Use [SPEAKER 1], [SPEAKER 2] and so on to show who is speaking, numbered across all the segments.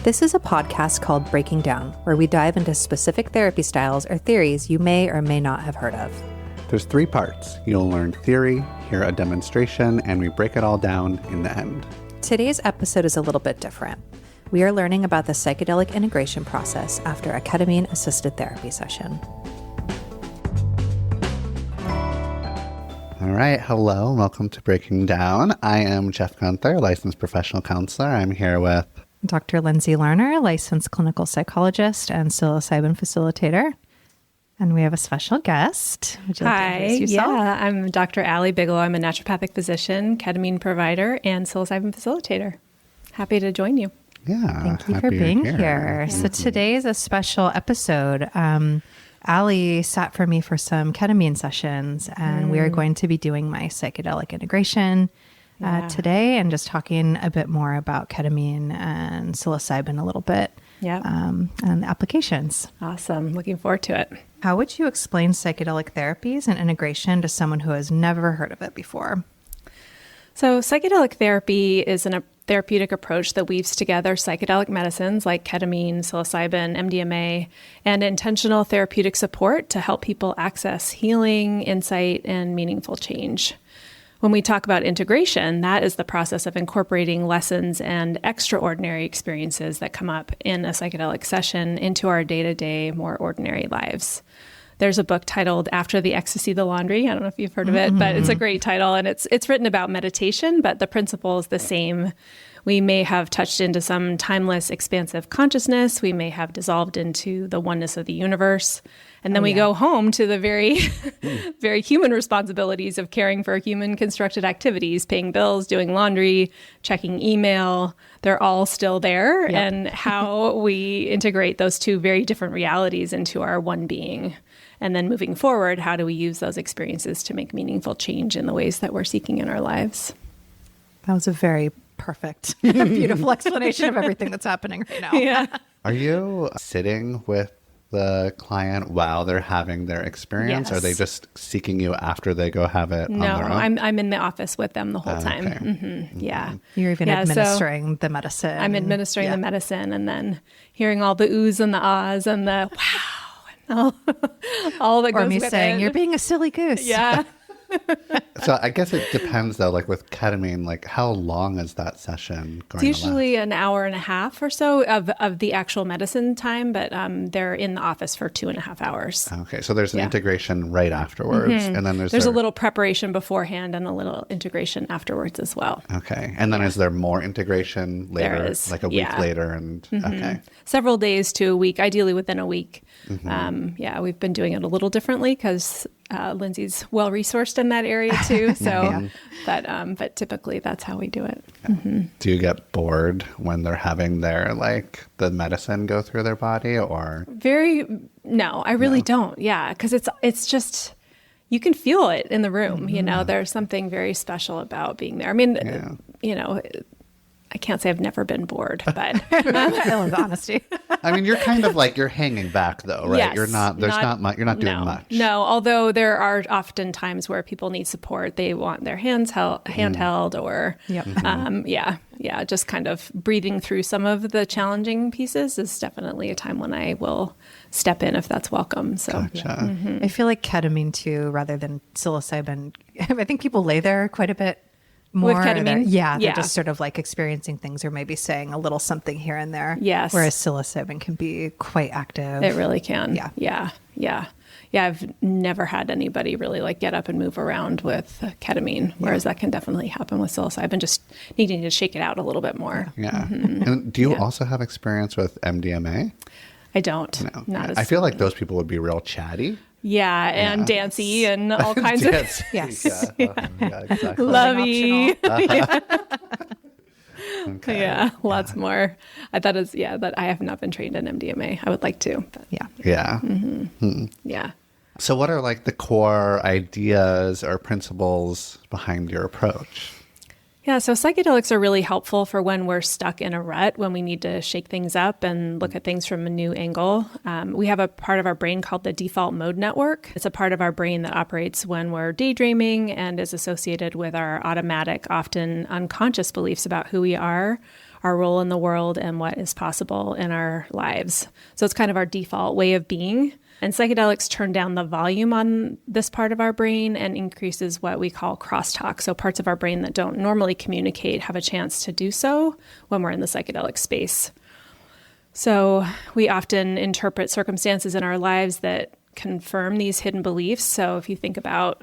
[SPEAKER 1] This is a podcast called Breaking Down, where we dive into specific therapy styles or theories you may or may not have heard of.
[SPEAKER 2] There's 3 parts. You'll learn theory, hear a demonstration, and we break it all down in the end.
[SPEAKER 1] Today's episode is a little bit different. We are learning about the psychedelic integration process after a ketamine-assisted therapy session.
[SPEAKER 2] All right. Hello. Welcome to Breaking Down. I am Jeff Guenther, licensed professional counselor. I'm here with
[SPEAKER 1] Dr. Lindsey Lerner, licensed clinical psychologist and psilocybin facilitator. And we have a special guest. Would you like to introduce yourself?
[SPEAKER 3] Yeah, I'm Dr. Bigelow. I'm a naturopathic physician, ketamine provider, and psilocybin facilitator. Happy to join you.
[SPEAKER 2] Yeah.
[SPEAKER 1] Thank you for being here. Yeah. So today is a special episode. Allie sat for me for some ketamine sessions, and we are going to be doing my psychedelic integration today and just talking a bit more about ketamine and psilocybin a little bit.
[SPEAKER 3] Yeah.
[SPEAKER 1] And the applications.
[SPEAKER 3] Awesome. Looking forward to it.
[SPEAKER 1] How would you explain psychedelic therapies and integration to someone who has never heard of it before?
[SPEAKER 3] So psychedelic therapy is a therapeutic approach that weaves together psychedelic medicines like ketamine, psilocybin, MDMA, and intentional therapeutic support to help people access healing, insight, and meaningful change. When we talk about integration, that is the process of incorporating lessons and extraordinary experiences that come up in a psychedelic session into our day-to-day, more ordinary lives. There's a book titled After the Ecstasy, the Laundry. I don't know if you've heard of it, but it's a great title, and it's written about meditation, but the principle is the same. We may have touched into some timeless, expansive consciousness. We may have dissolved into the oneness of the universe. And then we go home to the very, very human responsibilities of caring for human constructed activities, paying bills, doing laundry, checking email. They're all still there. Yep. And how we integrate those two very different realities into our one being. And then moving forward, how do we use those experiences to make meaningful change in the ways that we're seeking in our lives?
[SPEAKER 1] That was a very perfect, beautiful explanation of everything that's happening right now.
[SPEAKER 3] Yeah.
[SPEAKER 2] Are you sitting with the client while they're having their experience?
[SPEAKER 3] Yes.
[SPEAKER 2] Are they just seeking you after they go have it on
[SPEAKER 3] No,
[SPEAKER 2] their own?
[SPEAKER 3] I'm in the office with them the whole time.
[SPEAKER 2] Okay.
[SPEAKER 3] Mm-hmm. Yeah.
[SPEAKER 1] You're even administering the medicine.
[SPEAKER 3] I'm administering the medicine and then hearing all the oohs and the ahs and the wow and all that goes
[SPEAKER 1] or me
[SPEAKER 3] with
[SPEAKER 1] saying,
[SPEAKER 3] it.
[SPEAKER 1] "You're being a silly goose."
[SPEAKER 3] Yeah.
[SPEAKER 2] So I guess it depends though, like with ketamine, like how long is that session going
[SPEAKER 3] It's usually an hour and a half or so of the actual medicine time, but they're in the office for 2.5 hours.
[SPEAKER 2] Okay, so there's an integration right afterwards, and then there's
[SPEAKER 3] a little preparation beforehand and a little integration afterwards as well.
[SPEAKER 2] Okay, and then is there more integration later,
[SPEAKER 3] There is.
[SPEAKER 2] like a week later? And okay,
[SPEAKER 3] Several days to a week, ideally within a week. We've been doing it a little differently because Lindsey's well resourced in that area too. So, but typically that's how we do it. Mm-hmm.
[SPEAKER 2] Do you get bored when they're having their the medicine go through their body, or?
[SPEAKER 3] No, I really don't. Yeah, because it's just you can feel it in the room. You know, there's something very special about being there. I mean, I can't say I've never been bored, but
[SPEAKER 1] I love the honesty.
[SPEAKER 2] I mean, you're kind of you're hanging back though, right?
[SPEAKER 3] Yes,
[SPEAKER 2] you're not. There's not much. You're not doing much.
[SPEAKER 3] No, although there are often times where people need support. They want their hands handheld, or just kind of breathing through some of the challenging pieces is definitely a time when I will step in if that's welcome. So,
[SPEAKER 2] Gotcha.
[SPEAKER 1] I feel like ketamine too, rather than psilocybin. I think people lay there quite a bit more.
[SPEAKER 3] With ketamine?
[SPEAKER 1] They're just sort of experiencing things or maybe saying a little something here and there.
[SPEAKER 3] Yes.
[SPEAKER 1] Whereas psilocybin can be quite active.
[SPEAKER 3] It really can.
[SPEAKER 1] Yeah.
[SPEAKER 3] Yeah. I've never had anybody really get up and move around with ketamine, whereas that can definitely happen with psilocybin, just needing to shake it out a little bit more.
[SPEAKER 2] Yeah. And do you also have experience with MDMA?
[SPEAKER 3] I don't.
[SPEAKER 2] No.
[SPEAKER 3] Not as
[SPEAKER 2] I feel like those people would be real chatty.
[SPEAKER 3] Yeah, and dancey and all kinds of.
[SPEAKER 1] Yes.
[SPEAKER 2] Exactly.
[SPEAKER 3] Lovey.
[SPEAKER 2] Okay.
[SPEAKER 3] Yeah, lots more. That I have not been trained in MDMA. I would like to. But.
[SPEAKER 2] Yeah.
[SPEAKER 3] Yeah.
[SPEAKER 2] So what are the core ideas or principles behind your approach?
[SPEAKER 3] Yeah, so psychedelics are really helpful for when we're stuck in a rut, when we need to shake things up and look at things from a new angle. We have a part of our brain called the default mode network. It's a part of our brain that operates when we're daydreaming and is associated with our automatic, often unconscious beliefs about who we are, our role in the world and what is possible in our lives. So it's kind of our default way of being. And psychedelics turn down the volume on this part of our brain and increases what we call crosstalk. So parts of our brain that don't normally communicate have a chance to do so when we're in the psychedelic space. So we often interpret circumstances in our lives that confirm these hidden beliefs. So if you think about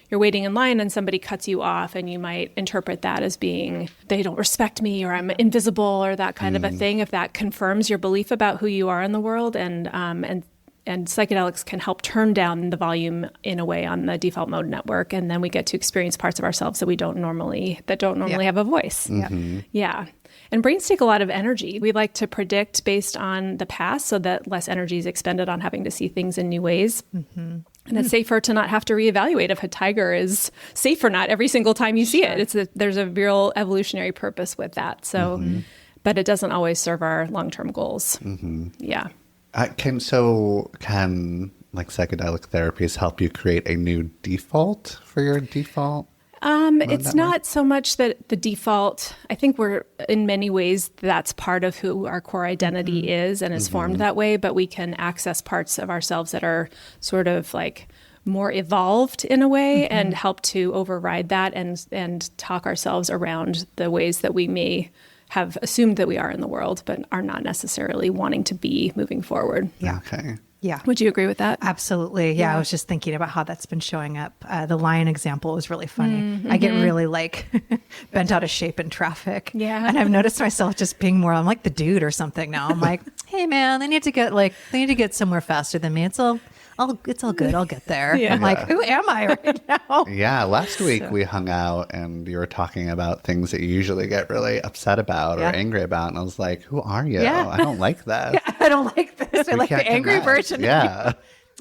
[SPEAKER 3] you're waiting in line and somebody cuts you off, and you might interpret that as being, they don't respect me, or I'm invisible, or that kind of a thing. If that confirms your belief about who you are in the world, and psychedelics can help turn down the volume in a way on the default mode network, and then we get to experience parts of ourselves that don't normally have a voice. Yeah. And brains take a lot of energy. We like to predict based on the past so that less energy is expended on having to see things in new ways. And it's safer to not have to reevaluate if a tiger is safe or not every single time you see it. There's a real evolutionary purpose with that. So, but it doesn't always serve our long-term goals. Yeah.
[SPEAKER 2] Can like psychedelic therapies help you create a new default for your default?
[SPEAKER 3] It's not so much that the default, I think we're in many ways, that's part of who our core identity is and is formed that way, but we can access parts of ourselves that are sort of like more evolved in a way and help to override that and talk ourselves around the ways that we may have assumed that we are in the world, but are not necessarily wanting to be moving forward.
[SPEAKER 2] Yeah. Okay.
[SPEAKER 1] Yeah.
[SPEAKER 3] Would you agree with that?
[SPEAKER 1] Absolutely. Yeah. I was just thinking about how that's been showing up. The lion example was really funny. I get really like bent out of shape in traffic.
[SPEAKER 3] Yeah.
[SPEAKER 1] And I've noticed myself just being more, I'm like the dude or something now. I'm like, hey man, they need to get somewhere faster than me. It's all good. I'll get there. I'm like, who am I right now?
[SPEAKER 2] Yeah. Last week we hung out and you were talking about things that you usually get really upset about or angry about. And I was like, who are you?
[SPEAKER 1] Yeah.
[SPEAKER 2] I don't like that.
[SPEAKER 1] I don't like this. I like the angry version.
[SPEAKER 2] Yeah.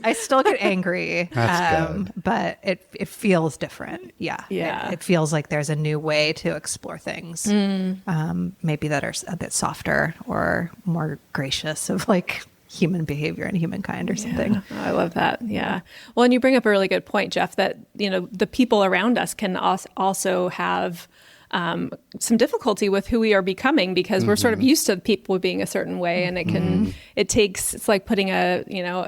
[SPEAKER 1] I still get angry,
[SPEAKER 2] That's good.
[SPEAKER 1] but it feels different. Yeah. It feels like there's a new way to explore things. Maybe that are a bit softer or more gracious of like human behavior and humankind or something.
[SPEAKER 3] Oh, I love that. Yeah. Well, and you bring up a really good point, Jeff, that, the people around us can also have some difficulty with who we are becoming because we're sort of used to people being a certain way, and it's like putting a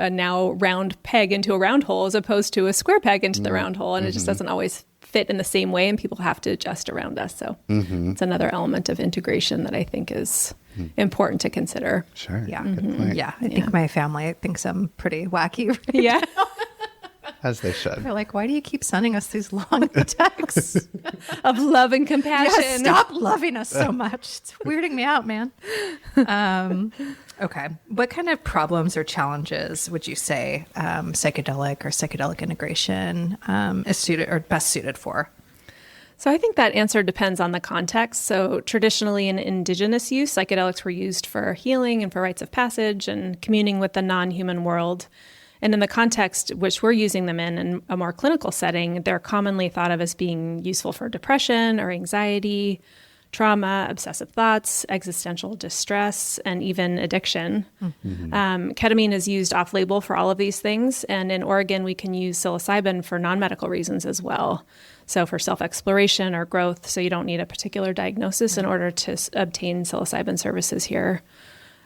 [SPEAKER 3] now round peg into a round hole as opposed to a square peg into the round hole. And it just doesn't always fit in the same way, and people have to adjust around us. So it's another element of integration that I think is important to consider.
[SPEAKER 2] Sure.
[SPEAKER 1] Yeah.
[SPEAKER 2] Good point.
[SPEAKER 1] Yeah. I think my family thinks I'm pretty wacky. Right
[SPEAKER 3] Yeah.
[SPEAKER 1] now.
[SPEAKER 2] As they should.
[SPEAKER 1] They're like, why do you keep sending us these long texts
[SPEAKER 3] Of love and compassion.
[SPEAKER 1] Yeah, stop loving us so much. It's weirding me out, man. Okay. What kind of problems or challenges would you say psychedelic or psychedelic integration is suited or best suited for?
[SPEAKER 3] So I think that answer depends on the context. So traditionally in indigenous use, psychedelics were used for healing and for rites of passage and communing with the non-human world. And in the context which we're using them in a more clinical setting, they're commonly thought of as being useful for depression or anxiety, trauma, obsessive thoughts, existential distress, and even addiction. Ketamine is used off-label for all of these things. And in Oregon, we can use psilocybin for non-medical reasons as well. So for self-exploration or growth, so you don't need a particular diagnosis in order to obtain psilocybin services here.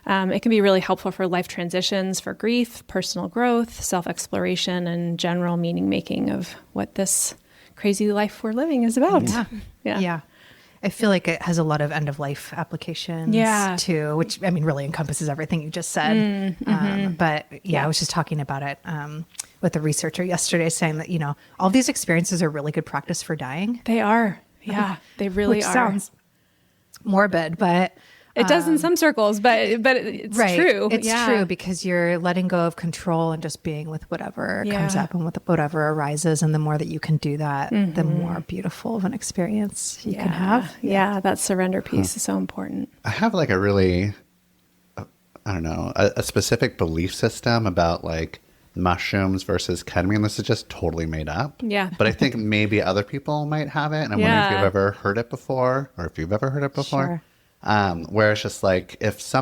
[SPEAKER 3] It can be really helpful for life transitions, for grief, personal growth, self-exploration, and general meaning making of what this crazy life we're living is about.
[SPEAKER 1] Yeah. I feel like it has a lot of end-of-life applications too, which I mean really encompasses everything you just said. But I was just talking about it with a researcher yesterday saying that, all these experiences are really good practice for dying.
[SPEAKER 3] They are. Yeah, they really
[SPEAKER 1] which
[SPEAKER 3] are.
[SPEAKER 1] Sounds morbid, but
[SPEAKER 3] it does in some circles, but it's true.
[SPEAKER 1] It's true because you're letting go of control and just being with whatever comes up and with whatever arises. And the more that you can do that, the more beautiful of an experience you can have.
[SPEAKER 3] Yeah, that surrender piece is so important.
[SPEAKER 2] I have like a really, a specific belief system about like mushrooms versus ketamine. This is just totally made up.
[SPEAKER 3] Yeah.
[SPEAKER 2] But I think maybe other people might have it. And I'm wondering if you've ever heard it before or if you've ever heard it before.
[SPEAKER 1] Sure.
[SPEAKER 2] Where it's just like, if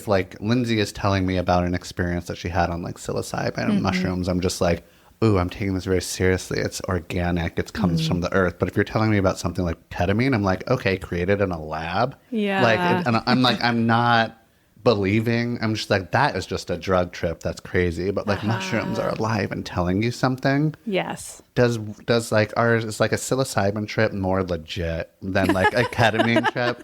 [SPEAKER 2] like Lindsey is telling me about an experience that she had on like psilocybin and mushrooms, I'm just like, ooh, I'm taking this very seriously. It's organic. It comes from the earth. But if you're telling me about something like ketamine, I'm like, okay, created in a lab.
[SPEAKER 3] Yeah.
[SPEAKER 2] Like, and I'm like, I'm not believing. I'm just like, that is just a drug trip. That's crazy. But like mushrooms are alive and telling you something.
[SPEAKER 3] Yes.
[SPEAKER 2] Does like ours is like a psilocybin trip more legit than like a ketamine trip?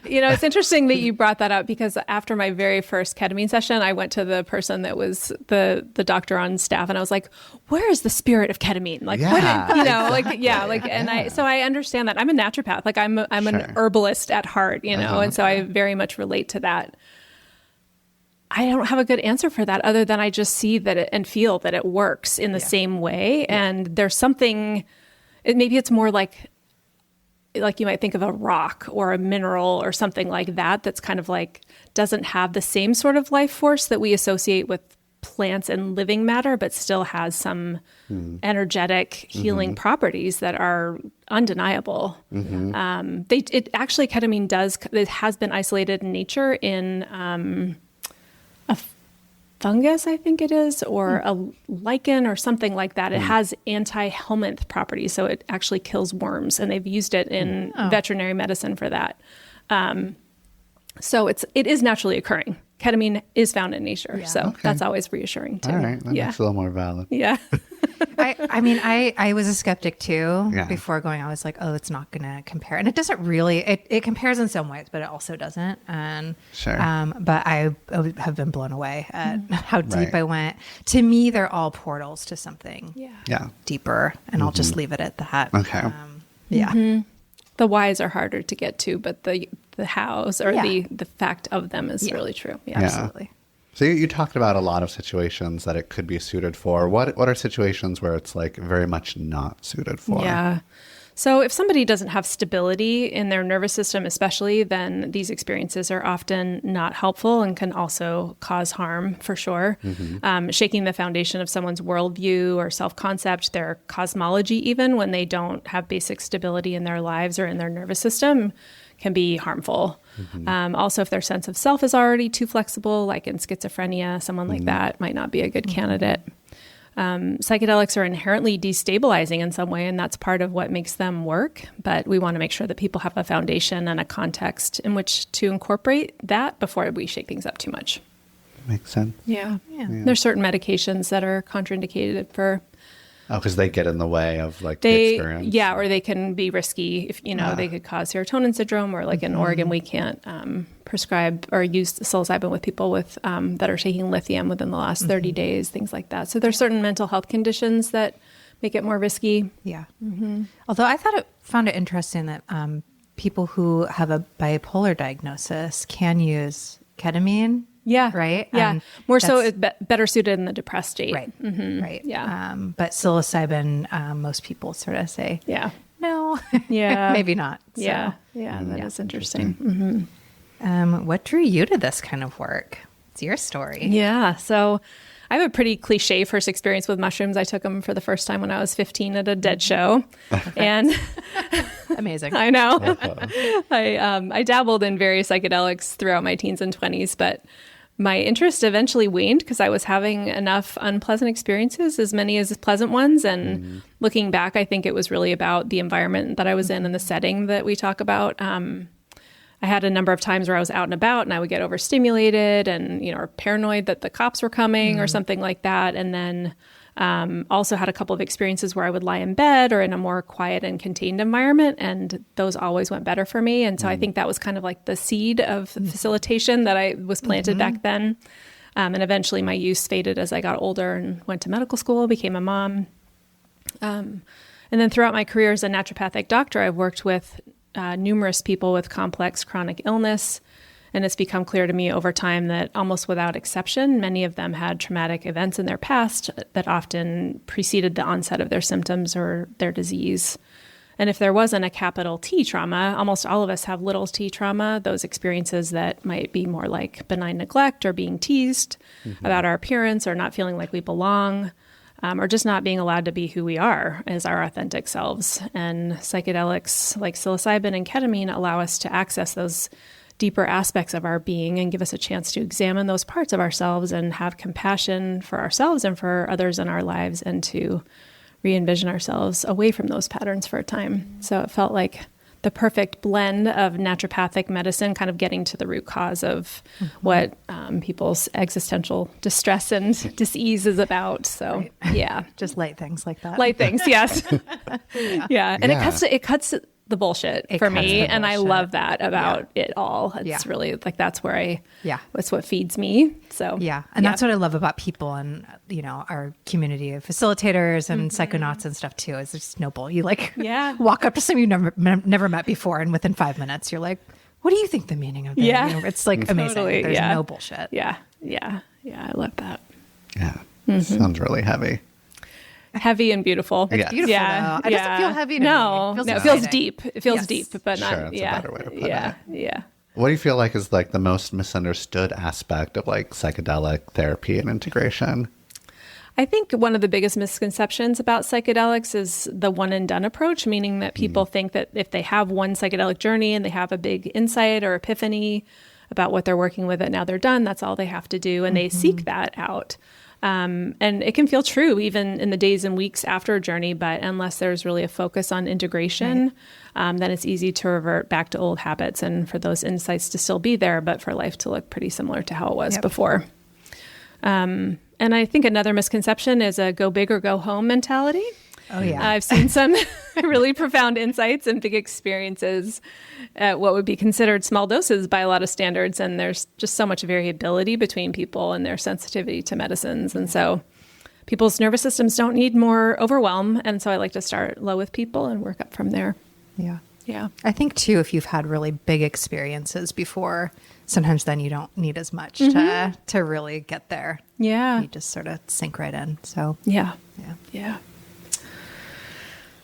[SPEAKER 3] It's interesting that you brought that up, because after my very first ketamine session, I went to the person that was the doctor on staff, and I was like, "Where is the spirit of ketamine? Like, So I understand that. I'm a naturopath. Like, I'm an herbalist at heart, and so I very much relate to that. I don't have a good answer for that, other than I just see that and feel that it works in the same way. And there's something, maybe it's more like you might think of a rock or a mineral or something like that, that's kind of like doesn't have the same sort of life force that we associate with plants and living matter, but still has some energetic healing properties that are undeniable. Ketamine it has been isolated in nature in a fungus, I think it is, or a lichen or something like that. It has anti-helminth properties, so it actually kills worms, and they've used it in veterinary medicine for that. So it is naturally occurring. Ketamine is found in nature, that's always reassuring too.
[SPEAKER 2] All right, that makes it a little more valid.
[SPEAKER 3] Yeah.
[SPEAKER 1] I was a skeptic too before going. I was like, oh, it's not going to compare, and it doesn't really. It compares in some ways, but it also doesn't. And but I have been blown away at how deep I went. To me, they're all portals to something deeper, and I'll just leave it at that.
[SPEAKER 2] Okay.
[SPEAKER 3] The whys are harder to get to, but the hows or the fact of them is really true. Yeah, absolutely.
[SPEAKER 2] So you talked about a lot of situations that it could be suited for. What are situations where it's like very much not suited for?
[SPEAKER 3] Yeah. So if somebody doesn't have stability in their nervous system, especially, then these experiences are often not helpful and can also cause harm for sure. Shaking the foundation of someone's worldview or self-concept, their cosmology, even when they don't have basic stability in their lives or in their nervous system, can be harmful. Also, if their sense of self is already too flexible, like in schizophrenia, someone like that might not be a good candidate. Psychedelics are inherently destabilizing in some way, and that's part of what makes them work. But we want to make sure that people have a foundation and a context in which to incorporate that before we shake things up too much.
[SPEAKER 2] Makes sense.
[SPEAKER 3] Yeah. There's certain medications that are contraindicated for...
[SPEAKER 2] Oh, because they get in the way of like the experience.
[SPEAKER 3] Yeah, or they can be risky if, they could cause serotonin syndrome, or like in Oregon, we can't prescribe or use psilocybin with people with that are taking lithium within the last 30 days, things like that. So there's certain mental health conditions that make it more risky.
[SPEAKER 1] Yeah. Although I found it interesting that people who have a bipolar diagnosis can use ketamine.
[SPEAKER 3] Yeah.
[SPEAKER 1] Right.
[SPEAKER 3] Yeah. More so, it's better suited in the depressed state.
[SPEAKER 1] Right. Right.
[SPEAKER 3] Yeah.
[SPEAKER 1] But psilocybin, most people sort of say, no, maybe not. So,
[SPEAKER 3] yeah. That is interesting.
[SPEAKER 1] What drew you to this kind of work? It's your story.
[SPEAKER 3] Yeah. So I have a pretty cliche first experience with mushrooms. I took them for the first time when I was 15 at a Dead show. And
[SPEAKER 1] amazing.
[SPEAKER 3] I know. I dabbled in various psychedelics throughout my teens and 20s, but my interest eventually waned because I was having enough unpleasant experiences, as many as pleasant ones. And looking back, I think it was really about the environment that I was in and the setting that we talk about. I had a number of times where I was out and about and I would get overstimulated and, or paranoid that the cops were coming or something like that. And then also had a couple of experiences where I would lie in bed or in a more quiet and contained environment, and those always went better for me. And so I think that was kind of like the seed of facilitation that I was planted back then. And eventually my use faded as I got older and went to medical school, became a mom. And then throughout my career as a naturopathic doctor, I've worked with numerous people with complex chronic illness. And it's become clear to me over time that almost without exception, many of them had traumatic events in their past that often preceded the onset of their symptoms or their disease. And if there wasn't a capital T trauma, almost all of us have little t trauma, those experiences that might be more like benign neglect or being teased about our appearance or not feeling like we belong, or just not being allowed to be who we are as our authentic selves. And psychedelics like psilocybin and ketamine allow us to access those deeper aspects of our being and give us a chance to examine those parts of ourselves and have compassion for ourselves and for others in our lives, and to re-envision ourselves away from those patterns for a time. So it felt like the perfect blend of naturopathic medicine, kind of getting to the root cause of what people's existential distress and dis-ease is about. So, yeah.
[SPEAKER 1] Just light things like that.
[SPEAKER 3] Light things, yes. Yeah. And it cuts the bullshit for me. And I love that about it all. It's really like, that's where that's what feeds me. So,
[SPEAKER 1] And that's what I love about people and, our community of facilitators and psychonauts and stuff too, is just no bull. You walk up to someone you've never met before, and within 5 minutes you're like, what do you think the meaning of that?
[SPEAKER 3] Yeah.
[SPEAKER 1] It's like amazing.
[SPEAKER 3] Totally,
[SPEAKER 1] There's no bullshit.
[SPEAKER 3] Yeah. I love that.
[SPEAKER 2] Yeah. Sounds really heavy.
[SPEAKER 3] Heavy and beautiful.
[SPEAKER 1] It's beautiful.
[SPEAKER 3] Yeah.
[SPEAKER 1] It doesn't feel heavy to me.
[SPEAKER 3] It feels deep. It feels deep, but not.
[SPEAKER 2] That's a better way to put it.
[SPEAKER 3] Yeah.
[SPEAKER 2] What do you feel like is like the most misunderstood aspect of like psychedelic therapy and integration?
[SPEAKER 3] I think one of the biggest misconceptions about psychedelics is the one and done approach, meaning that people think that if they have one psychedelic journey and they have a big insight or epiphany about what they're working with, that now they're done, that's all they have to do. And they seek that out. And it can feel true even in the days and weeks after a journey, but unless there's really a focus on integration, then it's easy to revert back to old habits and for those insights to still be there, but for life to look pretty similar to how it was before. And I think another misconception is a go big or go home mentality.
[SPEAKER 1] Oh, yeah.
[SPEAKER 3] I've seen some really profound insights and big experiences at what would be considered small doses by a lot of standards. And there's just so much variability between people and their sensitivity to medicines. And so people's nervous systems don't need more overwhelm. And so I like to start low with people and work up from there.
[SPEAKER 1] Yeah.
[SPEAKER 3] Yeah.
[SPEAKER 1] I think too, if you've had really big experiences before, sometimes then you don't need as much to really get there.
[SPEAKER 3] Yeah.
[SPEAKER 1] You just sort of sink right in. So
[SPEAKER 3] Yeah.
[SPEAKER 1] yeah.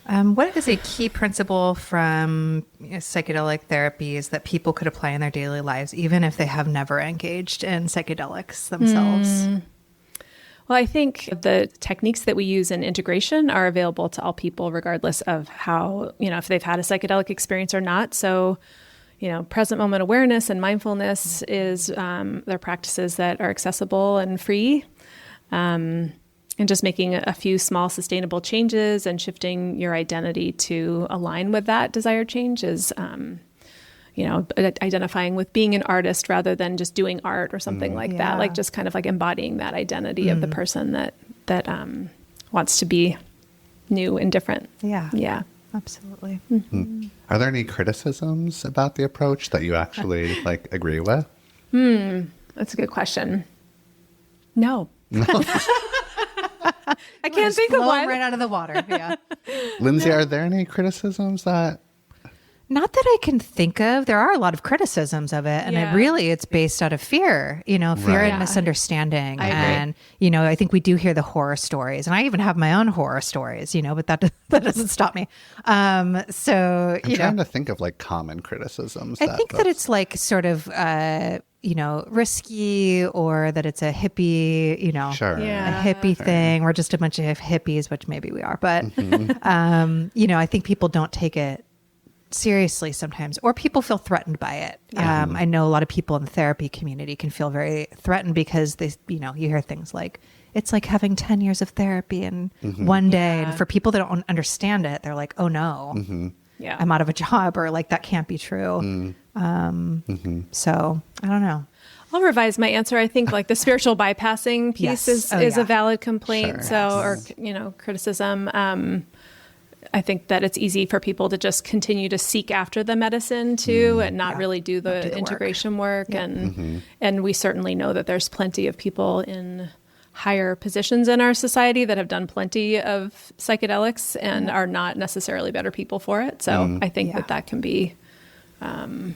[SPEAKER 1] What is a key principle from psychedelic therapies that people could apply in their daily lives, even if they have never engaged in psychedelics themselves?
[SPEAKER 3] Well, I think the techniques that we use in integration are available to all people, regardless of how, if they've had a psychedelic experience or not. So, present moment awareness and mindfulness is they're practices that are accessible and free. And just making a few small sustainable changes and shifting your identity to align with that desired change is, identifying with being an artist rather than just doing art or something like that. Like just kind of like embodying that identity of the person that wants to be new and different.
[SPEAKER 1] Yeah, absolutely.
[SPEAKER 2] Are there any criticisms about the approach that you actually agree with?
[SPEAKER 3] That's a good question. No. I can't think of one.
[SPEAKER 1] Right out of the water. Yeah.
[SPEAKER 2] Lindsey, are there any criticisms that?
[SPEAKER 1] Not that I can think of. There are a lot of criticisms of it. And it's based out of fear, fear and misunderstanding. And, I think we do hear the horror stories. And I even have my own horror stories, but that doesn't stop me.
[SPEAKER 2] I'm trying to think of common criticisms.
[SPEAKER 1] I think that it's sort of, risky, or that it's a hippie, a hippie thing. We're just a bunch of hippies, which maybe we are. But, I think people don't take it seriously sometimes, or people feel threatened by it. I know a lot of people in the therapy community can feel very threatened because they, you hear things like, it's like having 10 years of therapy in one day. And for people that don't understand it, they're like, oh no, I'm out of a job, or that can't be true. So I don't know.
[SPEAKER 3] I'll revise my answer. I think the spiritual bypassing piece is a valid complaint. Or criticism. I think that it's easy for people to just continue to seek after the medicine too, and not really do the integration work. And we certainly know that there's plenty of people in higher positions in our society that have done plenty of psychedelics and are not necessarily better people for it. So I think that can be, that's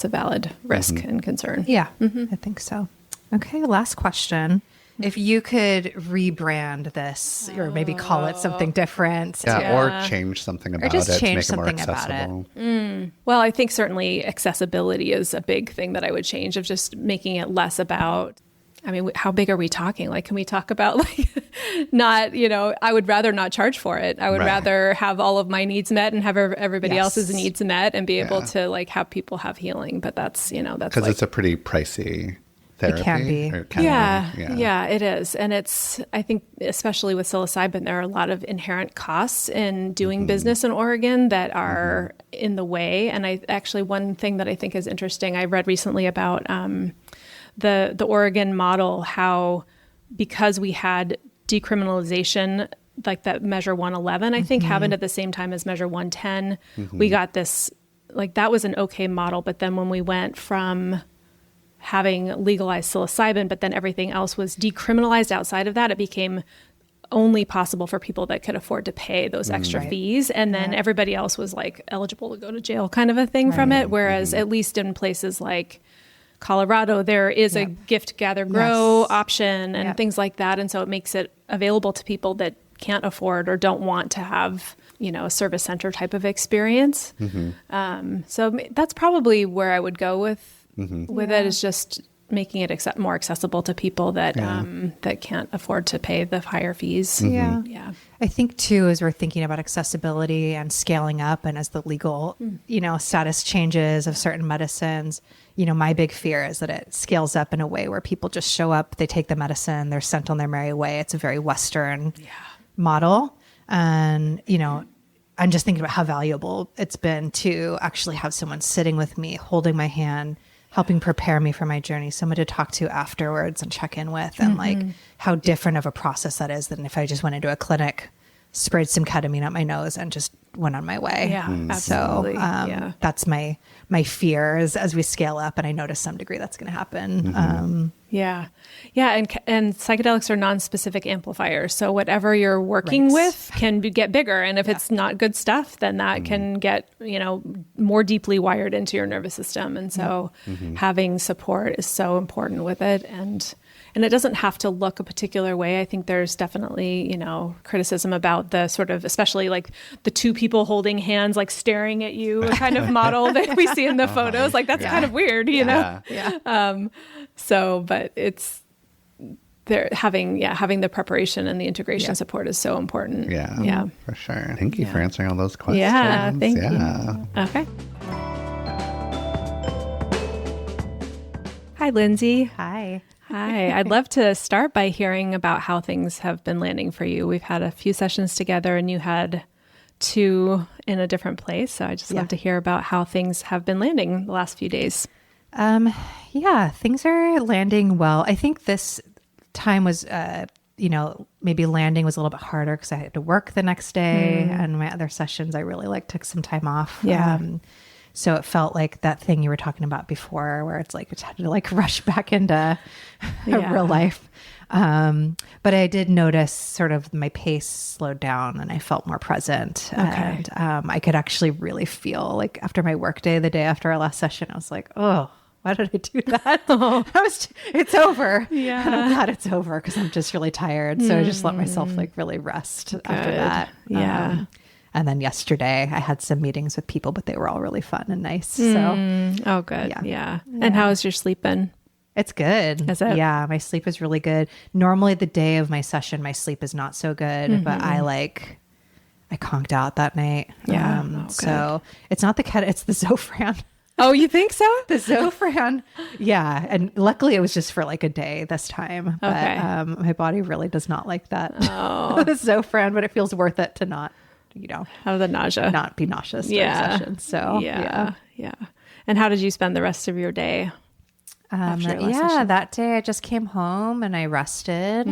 [SPEAKER 3] a valid risk and concern.
[SPEAKER 1] Yeah, I think so. Okay, last question. If you could rebrand this, or maybe call it something different.
[SPEAKER 2] Or change something about it to make it more accessible.
[SPEAKER 3] Well, I think certainly accessibility is a big thing that I would change, of just making it less about I mean, how big are we talking? Like, can we talk about like not, I would rather not charge for it. I would rather have all of my needs met and have everybody else's needs met and be able to like have people have healing. But that's, that's
[SPEAKER 2] because it's a pretty pricey therapy.
[SPEAKER 1] It can be.
[SPEAKER 3] Yeah, it is. And I think, especially with psilocybin, there are a lot of inherent costs in doing business in Oregon that are in the way. And one thing that I think is interesting, I read recently about the Oregon model, how because we had decriminalization, like that Measure 111, I think happened at the same time as Measure 110, we got this, like that was an okay model. But then when we went from having legalized psilocybin, but then everything else was decriminalized outside of that, it became only possible for people that could afford to pay those extra fees. And then everybody else was like eligible to go to jail kind of a thing from it. Whereas at least in places like Colorado, there is a gift, gather, grow option and things like that. And so it makes it available to people that can't afford or don't want to have, a service center type of experience. So that's probably where I would go with it, is just making it more accessible to people that that can't afford to pay the higher fees.
[SPEAKER 1] Yeah. I think too, as we're thinking about accessibility and scaling up, and as the legal, status changes of certain medicines, my big fear is that it scales up in a way where people just show up, they take the medicine, they're sent on their merry way. It's a very Western model. And, I'm just thinking about how valuable it's been to actually have someone sitting with me, holding my hand, helping prepare me for my journey, someone to talk to afterwards and check in with, and like how different of a process that is than if I just went into a clinic, sprayed some ketamine up my nose and just went on my way.
[SPEAKER 3] Yeah, absolutely.
[SPEAKER 1] So that's my fear is as we scale up, and I know to some degree that's going to happen. And psychedelics are non-specific amplifiers. So whatever you're working with can get bigger. And if it's not good stuff, then that can get, more deeply wired into your nervous system. And so having support is so important with it. And it doesn't have to look a particular way. I think there's definitely, criticism about the sort of, especially like the two people holding hands, like staring at you kind of model that we see in the photos. Like that's kind of weird, know? But it's there having the preparation and the integration support is so important.
[SPEAKER 2] Yeah, for sure. Thank you for answering all those questions.
[SPEAKER 3] Yeah, thank you. Okay. Hi, Lindsey.
[SPEAKER 1] Hi.
[SPEAKER 3] Hi. I'd love to start by hearing about how things have been landing for you. We've had a few sessions together and you had 2 in a different place. So I just love to hear about how things have been landing the last few days.
[SPEAKER 1] Things are landing well. I think this time was, maybe landing was a little bit harder because I had to work the next day, and my other sessions, I really took some time off. So it felt like that thing you were talking about before, where it's like, it's had to rush back into real life. But I did notice sort of my pace slowed down and I felt more present. Okay. And I could actually really feel like after my work day, the day after our last session, I was like, oh, why did I do that? It's over. Yeah. And I'm glad it's over because I'm just really tired. So I just let myself really rest after that.
[SPEAKER 3] Yeah.
[SPEAKER 1] And then yesterday I had some meetings with people, but they were all really fun and nice. So,
[SPEAKER 3] good. Yeah. And how has your sleep been?
[SPEAKER 1] It's good.
[SPEAKER 3] Is it?
[SPEAKER 1] Yeah. My sleep is really good. Normally the day of my session, my sleep is not so good, but I conked out that night.
[SPEAKER 3] Yeah.
[SPEAKER 1] So it's not it's the Zofran.
[SPEAKER 3] Oh, you think so?
[SPEAKER 1] The Zofran. Yeah. And luckily it was just for a day this time. But my body really does not like that.
[SPEAKER 3] Oh.
[SPEAKER 1] The Zofran, but it feels worth it to not,
[SPEAKER 3] have the nausea,
[SPEAKER 1] not be nauseous during sessions. So
[SPEAKER 3] yeah. And how did you spend the rest of your day?
[SPEAKER 1] That day I just came home and I rested.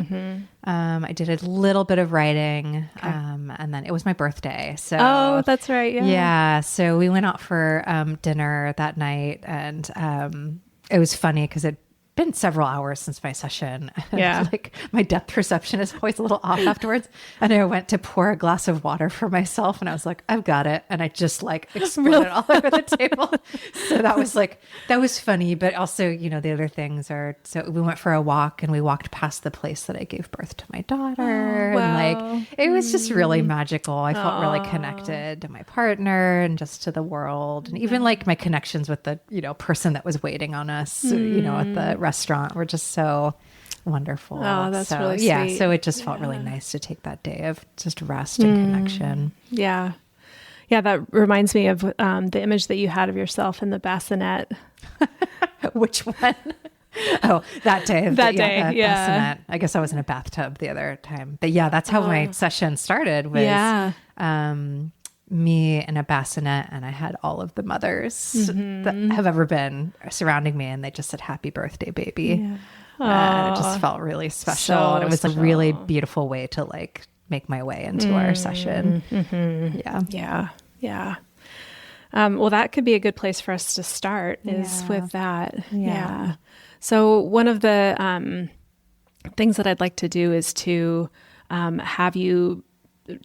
[SPEAKER 1] I did a little bit of writing, and then it was my birthday. So
[SPEAKER 3] that's right.
[SPEAKER 1] Yeah. So we went out for dinner that night, and it was funny because it'd been several hours since my session.
[SPEAKER 3] Yeah.
[SPEAKER 1] My depth perception is always a little off afterwards. And I went to pour a glass of water for myself and I was like, I've got it. And I just exploded all over the table. So that was funny. But also, the other things so we went for a walk and we walked past the place that I gave birth to my daughter.
[SPEAKER 3] Oh, wow.
[SPEAKER 1] And it was just really magical. I felt really connected to my partner and just to the world. And even my connections with the, person that was waiting on us, at the restaurant were just so wonderful.
[SPEAKER 3] Oh, that's
[SPEAKER 1] so,
[SPEAKER 3] really
[SPEAKER 1] yeah.
[SPEAKER 3] sweet.
[SPEAKER 1] So it just felt really nice to take that day of just rest and connection.
[SPEAKER 3] Yeah. Yeah, that reminds me of the image that you had of yourself in the bassinet.
[SPEAKER 1] Which one? Oh, that day.
[SPEAKER 3] That day,
[SPEAKER 1] bassinet. I guess I was in a bathtub the other time. But yeah, that's how my session started was me in a bassinet, and I had all of the mothers that have ever been surrounding me, and they just said, "Happy birthday, baby." Yeah. It just felt really special.
[SPEAKER 3] So
[SPEAKER 1] and it was
[SPEAKER 3] special.
[SPEAKER 1] a really beautiful way to like make my way into our session. Yeah.
[SPEAKER 3] Yeah. Well, that could be a good place for us to start is with that. Yeah. So one of the things that I'd like to do is to have you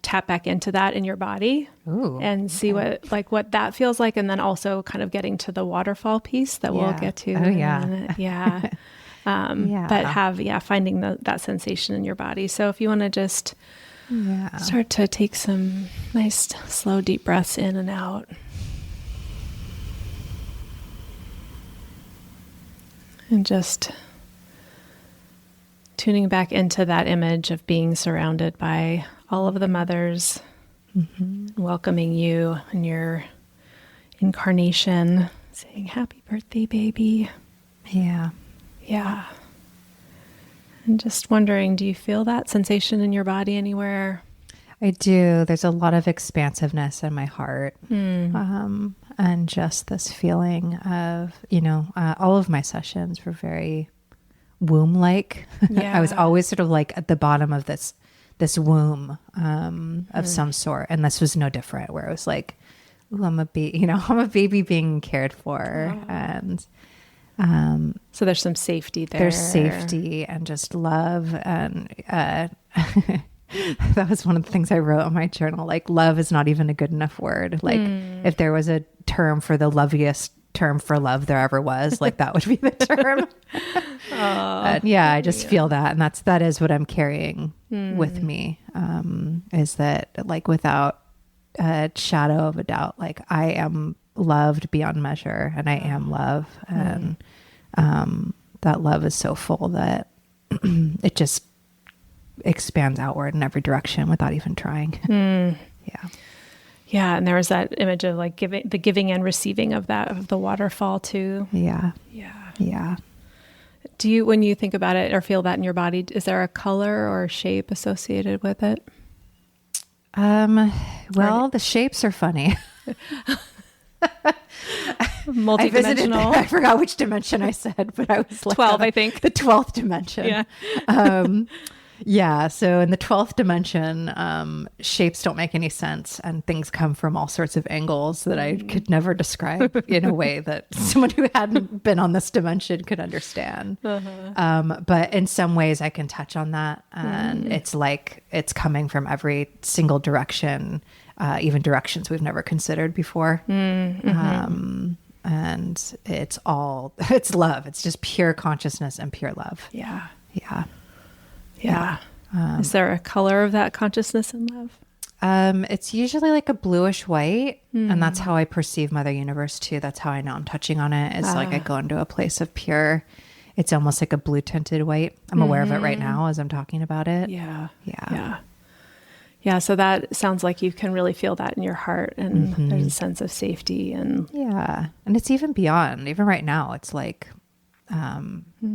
[SPEAKER 3] tap back into that in your body and see what that feels like. And then also kind of getting to the waterfall pice that we'll get to.
[SPEAKER 1] Oh, yeah.
[SPEAKER 3] Yeah. But finding that sensation in your body. So if you want to just start to take some nice, slow, deep breaths in and out. And just tuning back into that image of being surrounded by all of the mothers, welcoming you and your incarnation, saying, "Happy birthday, baby."
[SPEAKER 1] Yeah.
[SPEAKER 3] Yeah. And just wondering, do you feel that sensation in your body anywhere?
[SPEAKER 1] I do. There's a lot of expansiveness in my heart. And just this feeling of, all of my sessions were very womb-like.
[SPEAKER 3] Yeah.
[SPEAKER 1] I was always sort of like at the bottom of this womb of some sort. And this was no different, where it was like, ooh, I'm a baby being cared for. And
[SPEAKER 3] so there's some safety there.
[SPEAKER 1] There's safety and just love. And that was one of the things I wrote in my journal. Like, love is not even a good enough word. Like, if there was a term for the loveliest term for love there ever was, like, that would be the term. I just feel that. And that is what I'm carrying with me, is that, like, without a shadow of a doubt, like, I am loved beyond measure, and I am love. And that love is so full that it just expands outward in every direction without even trying.
[SPEAKER 3] Yeah. And there was that image of like the giving and receiving of the waterfall too.
[SPEAKER 1] Yeah.
[SPEAKER 3] Do you, when you think about it or feel that in your body, is there a color or shape associated with it?
[SPEAKER 1] Well, the shapes are funny.
[SPEAKER 3] Multidimensional.
[SPEAKER 1] I forgot which dimension I said, but I was like
[SPEAKER 3] 12, I think.
[SPEAKER 1] The 12th dimension. Yeah. So in the 12th dimension, shapes don't make any sense, and things come from all sorts of angles that I could never describe in a way that someone who hadn't been on this dimension could understand. But in some ways I can touch on that, and it's like it's coming from every single direction, even directions we've never considered before. And it's love. It's just pure consciousness and pure love.
[SPEAKER 3] Yeah. Is there a color of that consciousness and love?
[SPEAKER 1] It's usually like a bluish white, and that's how I perceive Mother Universe too. That's how I know I'm touching on it. It's like I go into a place of pure, it's almost like a blue tinted white. I'm aware of it right now as I'm talking about it.
[SPEAKER 3] Yeah. So that sounds like you can really feel that in your heart, and there's a sense of safety and
[SPEAKER 1] it's even beyond, even right now, it's like,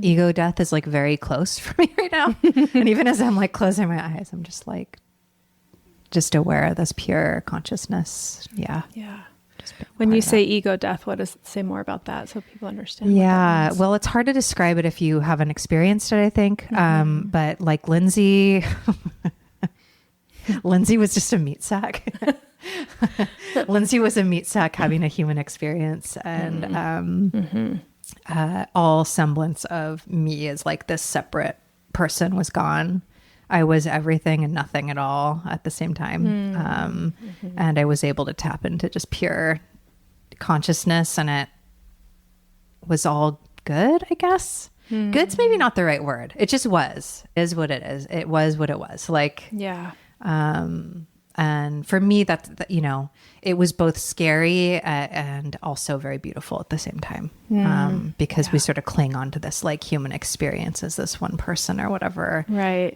[SPEAKER 1] ego death is like very close for me right now. And even as I'm like closing my eyes, I'm just like, just aware of this pure consciousness. Yeah.
[SPEAKER 3] When you say ego death, what does it say more about that, so people understand?
[SPEAKER 1] Yeah. Well, it's hard to describe it if you haven't experienced it, I think. But like Lindsey was just a meat sack. Lindsey was a meat sack having a human experience, and all semblance of me as like this separate person was gone. I was everything and nothing at all at the same time. And I was able to tap into just pure consciousness, and it was all good, I guess. Good's maybe not the right word. It just was, is what it is. It was what it was. Like, And for me, it was both scary and also very beautiful at the same time, because we sort of cling on to this like human experience as this one person or whatever.
[SPEAKER 3] Right.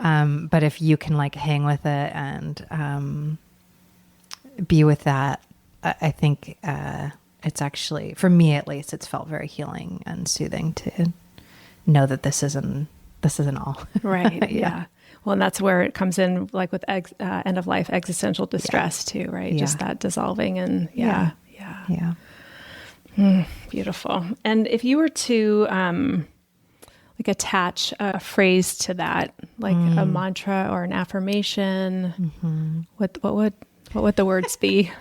[SPEAKER 1] But if you can like hang with it and be with that, I think it's actually, for me at least, it's felt very healing and soothing to know that this isn't all.
[SPEAKER 3] Right. Yeah. Well, and that's where it comes in, like with end of life existential distress too, right? Just that dissolving and yeah. Beautiful. And if you were to like attach a phrase to that, like a mantra or an affirmation, what would the words be?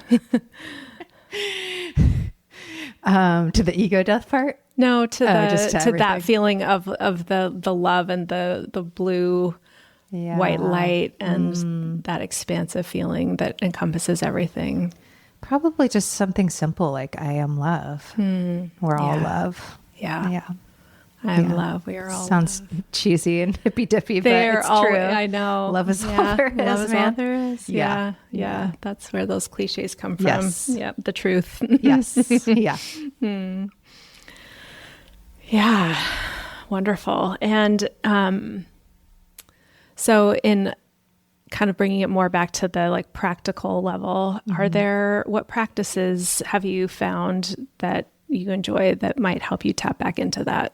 [SPEAKER 1] To the ego death part?
[SPEAKER 3] No, to
[SPEAKER 1] to
[SPEAKER 3] that feeling of the love and the blue white light and that expansive feeling that encompasses everything.
[SPEAKER 1] Probably just something simple like I am love. We're all love. Yeah. I am love. We are all sounds
[SPEAKER 3] love.
[SPEAKER 1] Cheesy and hippy dippy, but it's true.
[SPEAKER 3] I know.
[SPEAKER 1] Love is all there is.
[SPEAKER 3] Love is
[SPEAKER 1] man.
[SPEAKER 3] all there is. Yeah. That's where those cliches come from.
[SPEAKER 1] Yes.
[SPEAKER 3] Yeah. The truth.
[SPEAKER 1] Yes. Yeah.
[SPEAKER 3] Yeah. Wonderful. And so in kind of bringing it more back to the like practical level, what practices have you found that you enjoy that might help you tap back into that?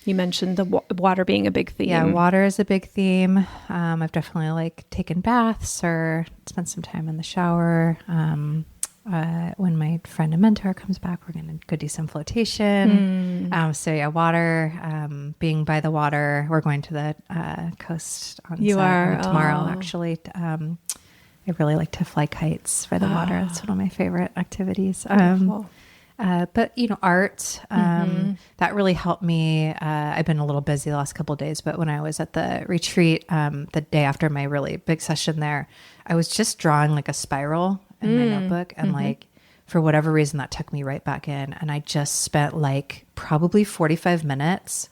[SPEAKER 3] You mentioned the water being a big theme.
[SPEAKER 1] Yeah, water is a big theme. I've definitely like taken baths or spent some time in the shower. When my friend and mentor comes back, we're going to go do some flotation. So yeah, water, being by the water. We're going to the coast on tomorrow, actually. I really like to fly kites by the water. It's one of my favorite activities. But art, that really helped me. I've been a little busy the last couple of days, but when I was at the retreat, the day after my really big session there, I was just drawing like a spiral in my notebook. And like, for whatever reason, that took me right back in. And I just spent like probably 45 minutes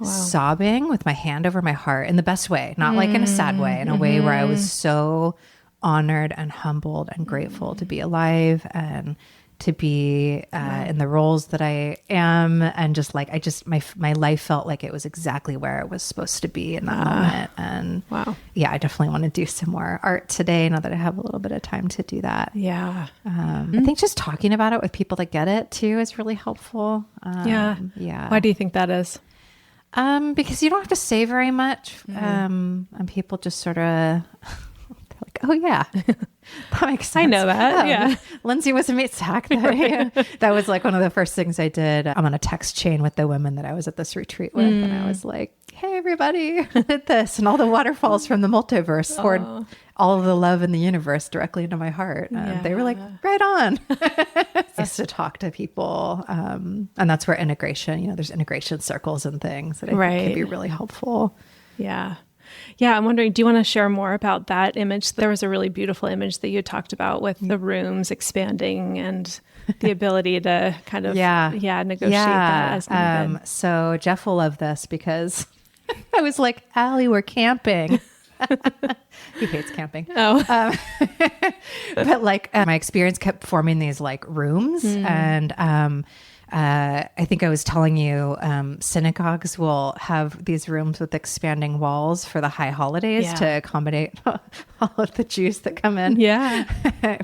[SPEAKER 1] sobbing with my hand over my heart in the best way, not like in a sad way, in a way where I was so honored and humbled and grateful to be alive and to be in the roles that I am, and just like my life felt like it was exactly where it was supposed to be in that moment. And I definitely want to do some more art today now that I have a little bit of time to do that. I think just talking about it with people that get it too is really helpful. Why do
[SPEAKER 3] you think that is?
[SPEAKER 1] Because you don't have to say very much, and people just sort of like, oh yeah, that makes sense.
[SPEAKER 3] I know that. Yeah.
[SPEAKER 1] Lindsey was a mate sack. That was like one of the first things I did. I'm on a text chain with the women that I was at this retreat with. And I was like, hey, everybody, I did this. And all the waterfalls from the multiverse poured all of the love in the universe directly into my heart. And they were like, right on. Just to talk to people. And that's where integration, there's integration circles and things that I think can be really helpful.
[SPEAKER 3] Yeah. Yeah, I'm wondering, do you want to share more about that image? There was a really beautiful image that you talked about with the rooms expanding and the ability to kind of negotiate that as needed.
[SPEAKER 1] So Jeff will love this because I was like, Allie, we're camping. He hates camping. But like my experience kept forming these like rooms and I think I was telling you, synagogues will have these rooms with expanding walls for the high holidays to accommodate all of the Jews that come in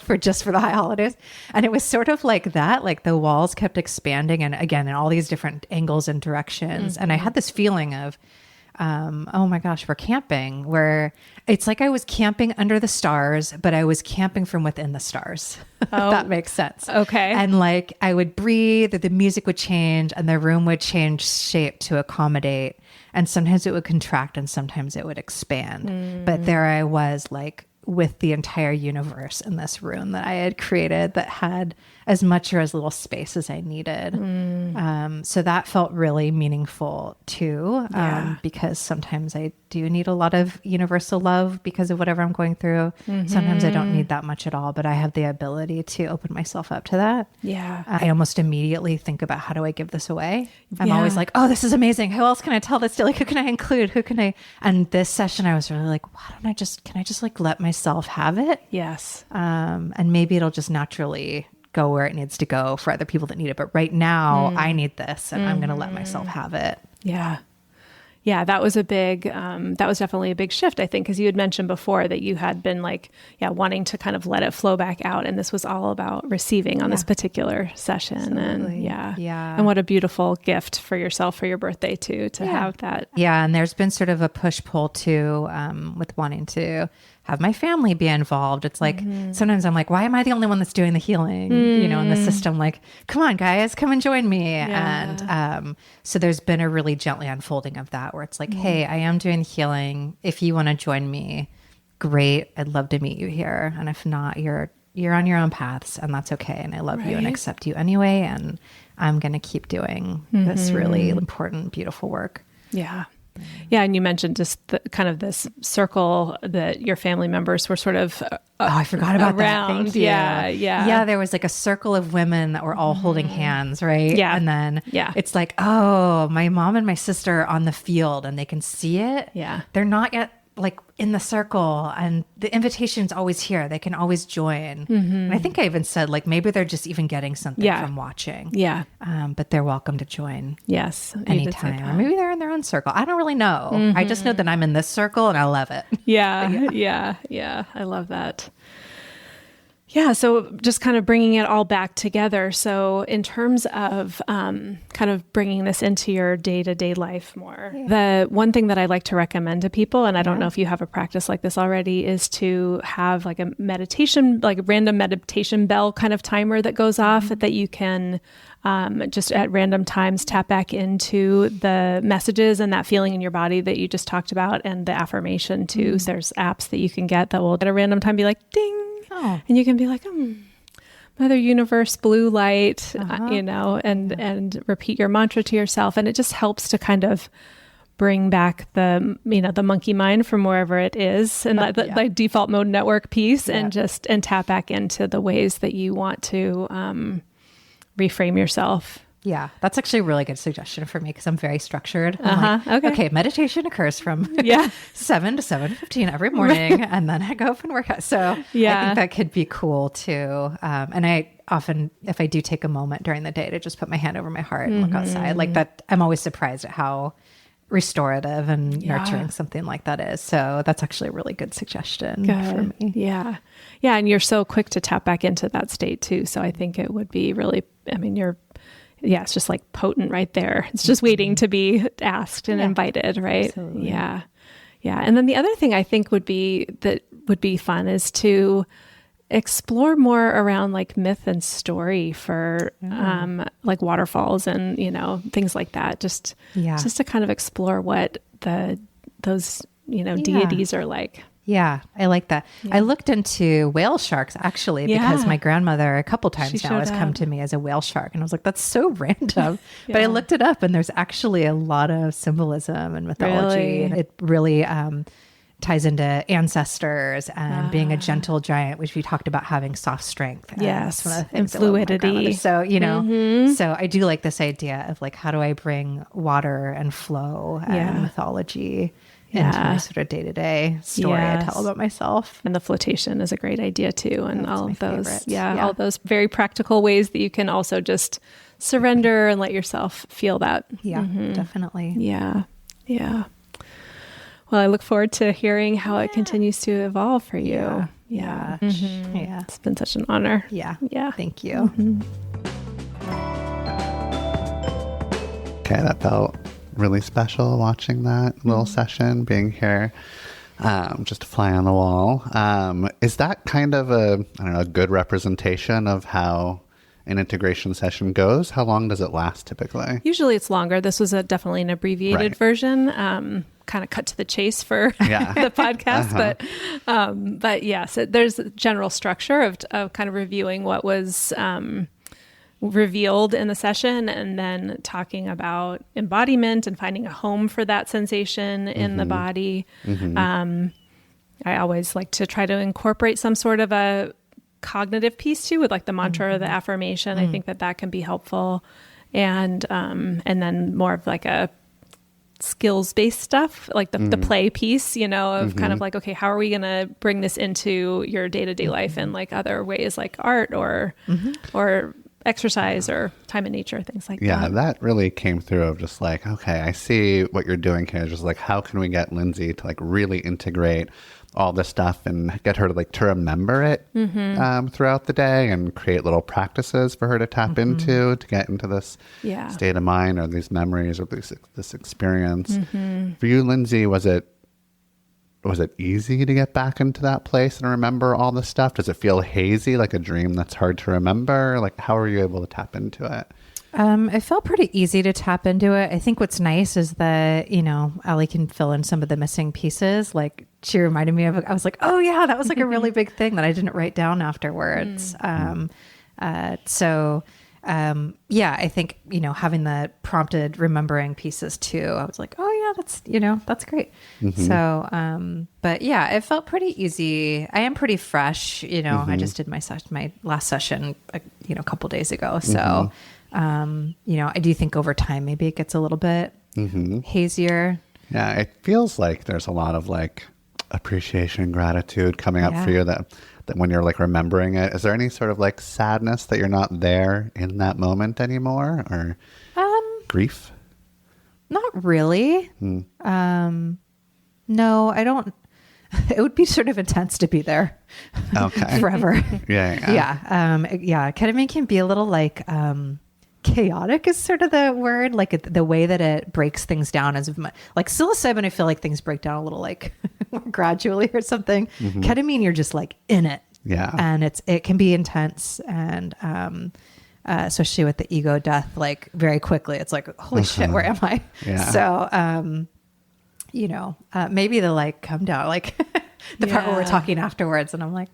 [SPEAKER 1] for the high holidays. And it was sort of like that, like the walls kept expanding and again, in all these different angles and directions. And I had this feeling of, oh my gosh, we're camping, where it's like I was camping under the stars, but I was camping from within the stars. If that makes sense.
[SPEAKER 3] Okay.
[SPEAKER 1] And like I would breathe, the music would change and the room would change shape to accommodate. And sometimes it would contract and sometimes it would expand. But there I was like with the entire universe in this room that I had created that had as much or as little space as I needed. So that felt really meaningful too, because sometimes I do need a lot of universal love because of whatever I'm going through. Sometimes I don't need that much at all, but I have the ability to open myself up to that.
[SPEAKER 3] Yeah.
[SPEAKER 1] I almost immediately think about, how do I give this away? I'm always like, oh, this is amazing. Who else can I tell this to? Like, who can I include? Who can I? And this session, I was really like, why don't I can I just like let myself have it?
[SPEAKER 3] Yes.
[SPEAKER 1] And maybe it'll just naturally go where it needs to go for other people that need it. But right now I need this, and I'm going to let myself have it.
[SPEAKER 3] Yeah. Yeah, that was definitely a big shift, I think, because you had mentioned before that you had been like, wanting to kind of let it flow back out. And this was all about receiving on this particular session.
[SPEAKER 1] Absolutely.
[SPEAKER 3] And
[SPEAKER 1] Yeah.
[SPEAKER 3] And what a beautiful gift for yourself for your birthday too, to have that.
[SPEAKER 1] Yeah. And there's been sort of a push-pull too, with wanting to have my family be involved. It's like, sometimes I'm like, why am I the only one that's doing the healing? In the system, like, come on guys, come and join me.
[SPEAKER 3] Yeah.
[SPEAKER 1] And, so there's been a really gently unfolding of that where it's like, hey, I am doing the healing. If you want to join me, great. I'd love to meet you here. And if not, you're on your own paths, and that's okay. And I love you and accept you anyway. And I'm going to keep doing this really important, beautiful work.
[SPEAKER 3] Yeah. Yeah. And you mentioned just kind of this circle that your family members were sort of
[SPEAKER 1] I forgot about
[SPEAKER 3] around.
[SPEAKER 1] that. Thank you.
[SPEAKER 3] Yeah.
[SPEAKER 1] Yeah. There was like a circle of women that were all holding hands, right?
[SPEAKER 3] Yeah.
[SPEAKER 1] And then it's like, oh, my mom and my sister are on the field and they can see it.
[SPEAKER 3] Yeah.
[SPEAKER 1] They're not yet like in the circle, and the invitation's always here. They can always join. And I think I even said like, maybe they're just even getting something from watching.
[SPEAKER 3] Yeah.
[SPEAKER 1] But they're welcome to join.
[SPEAKER 3] Yes.
[SPEAKER 1] Anytime. Or maybe they're in their own circle. I don't really know. I just know that I'm in this circle and I love it.
[SPEAKER 3] Yeah. I love that. Yeah. So just kind of bringing it all back together. So in terms of kind of bringing this into your day-to-day life more, the one thing that I like to recommend to people, and I don't know if you have a practice like this already, is to have like a meditation, like a random meditation bell kind of timer that goes off that you can just at random times tap back into the messages and that feeling in your body that you just talked about, and the affirmation too. So there's apps that you can get that will at a random time be like, ding. And you can be like, Mother Universe, blue light, and repeat your mantra to yourself. And it just helps to kind of bring back the monkey mind from wherever it is, and the default mode network piece, and tap back into the ways that you want to reframe yourself.
[SPEAKER 1] Yeah, that's actually a really good suggestion for me because I'm very structured. I'm like, okay, meditation occurs from 7 to 7:15 every morning, and then I go up and work out. So I think that could be cool too. And I often, if I do take a moment during the day to just put my hand over my heart and look outside, like that, I'm always surprised at how restorative and nurturing something like that is. So that's actually a really good suggestion for me.
[SPEAKER 3] Yeah. Yeah. And you're so quick to tap back into that state too. So I think it would be really, it's just like potent right there. It's just waiting to be asked and invited, right?
[SPEAKER 1] Absolutely.
[SPEAKER 3] Yeah. Yeah. And then the other thing I think would be fun is to explore more around like myth and story for like waterfalls and, things like that. Just to kind of explore what those deities are like.
[SPEAKER 1] Yeah, I like that. Yeah. I looked into whale sharks actually because my grandmother a couple times now has come to me as a whale shark. And I was like, that's so random. But I looked it up and there's actually a lot of symbolism and mythology. Really? And it really ties into ancestors and being a gentle giant, which we talked about having soft strength.
[SPEAKER 3] Yes,
[SPEAKER 1] one of the
[SPEAKER 3] and
[SPEAKER 1] things
[SPEAKER 3] fluidity.
[SPEAKER 1] So, so I do like this idea of like, how do I bring water and flow and mythology into my sort of day-to-day story I tell about myself.
[SPEAKER 3] And the flotation is a great idea too. And all of those,
[SPEAKER 1] favorites.
[SPEAKER 3] All those very practical ways that you can also just surrender and let yourself feel that.
[SPEAKER 1] Yeah, definitely.
[SPEAKER 3] Yeah. Yeah. Well, I look forward to hearing how it continues to evolve for you.
[SPEAKER 1] Yeah.
[SPEAKER 3] It's been such an honor.
[SPEAKER 1] Yeah. Thank you.
[SPEAKER 2] Okay, that felt really special watching that little session, being here, just a fly on the wall. Is that kind of a good representation of how an integration session goes? How long does it last typically?
[SPEAKER 3] Usually it's longer. This was definitely an abbreviated version. kind of cut to the chase for
[SPEAKER 2] Yeah.
[SPEAKER 3] the podcast, but yes, there's a general structure of kind of reviewing what was revealed in the session, and then talking about embodiment and finding a home for that sensation in the body. I always like to try to incorporate some sort of a cognitive piece too, with like the mantra or the affirmation. I think that can be helpful. And then more of like a skills-based stuff, like the play piece, of kind of like, okay, how are we going to bring this into your day-to-day life in like other ways, like art or exercise or time in nature, things like that.
[SPEAKER 2] Yeah, that really came through of just like, okay, I see what you're doing here. Just like, how can we get Lindsey to like really integrate all this stuff and get her to like to remember it throughout the day, and create little practices for her to tap into to get into this state of mind or these memories or this experience. For you, Lindsey, was it easy to get back into that place and remember all this stuff? Does it feel hazy, like a dream that's hard to remember? Like, how are you able to tap into it?
[SPEAKER 1] It felt pretty easy to tap into it. I think what's nice is that, Allie can fill in some of the missing pieces. Like, she reminded me of, I was like, oh yeah, that was like a really big thing that I didn't write down afterwards. I think, having the prompted remembering pieces too, I was like, oh yeah, that's great. So, but yeah, it felt pretty easy. I am pretty fresh, I just did my last session, a couple days ago. So, I do think over time, maybe it gets a little bit hazier.
[SPEAKER 2] Yeah. It feels like there's a lot of like appreciation and gratitude coming up for you that when you're like remembering it. Is there any sort of like sadness that you're not there in that moment anymore, or grief?
[SPEAKER 1] Not really. No, I don't. It would be sort of intense to be there forever. Yeah. Ketamine can be a little like chaotic is sort of the word, like the way that it breaks things down is like psilocybin. I feel like things break down a little like more gradually or something. Ketamine, you're just like in it.
[SPEAKER 2] Yeah.
[SPEAKER 1] And it can be intense, and especially with the ego death, like very quickly, it's like, holy shit, where am I? Yeah. So, maybe the like come down, like the part where we're talking afterwards, and I'm like,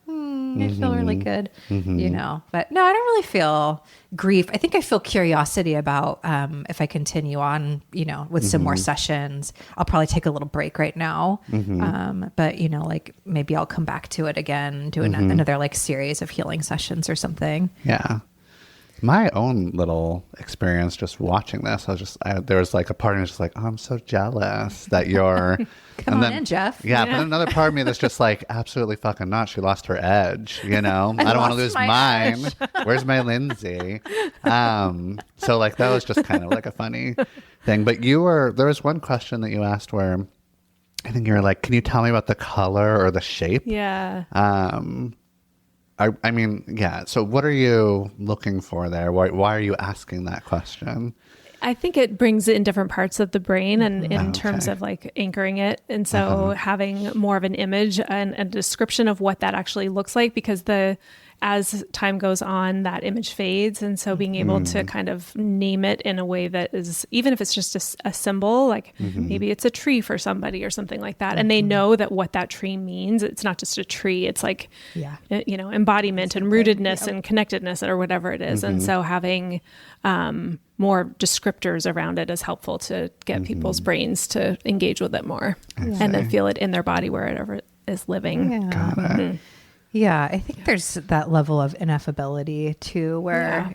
[SPEAKER 1] I feel really good, but no, I don't really feel grief. I think I feel curiosity about, if I continue on, with some more sessions. I'll probably take a little break right now. But like maybe I'll come back to it again, do another like series of healing sessions or something.
[SPEAKER 2] Yeah. My own little experience just watching this, there was like a part of me just like, oh, I'm so jealous that you're...
[SPEAKER 1] Come on in, Jeff.
[SPEAKER 2] Yeah, but another part of me that's just like, absolutely fucking not. She lost her edge, I don't want to lose mine. Where's my Lindsey? So like that was just kind of like a funny thing. But there was one question that you asked where I think you were like, can you tell me about the color or the shape?
[SPEAKER 3] Yeah.
[SPEAKER 2] I mean, yeah. So what are you looking for there? Why are you asking that question?
[SPEAKER 3] I think it brings it in different parts of the brain, and in terms of like anchoring it. And so having more of an image and a description of what that actually looks like, because as time goes on, that image fades. And so being able to kind of name it in a way that is, even if it's just a symbol, like maybe it's a tree for somebody or something like that. And they know that what that tree means, it's not just a tree. It's like, embodiment and rootedness and connectedness or whatever it is. And so having more descriptors around it is helpful to get people's brains to engage with it more and then feel it in their body wherever it is living.
[SPEAKER 1] Yeah.
[SPEAKER 2] Got it.
[SPEAKER 1] Yeah, I think there's that level of ineffability too, where,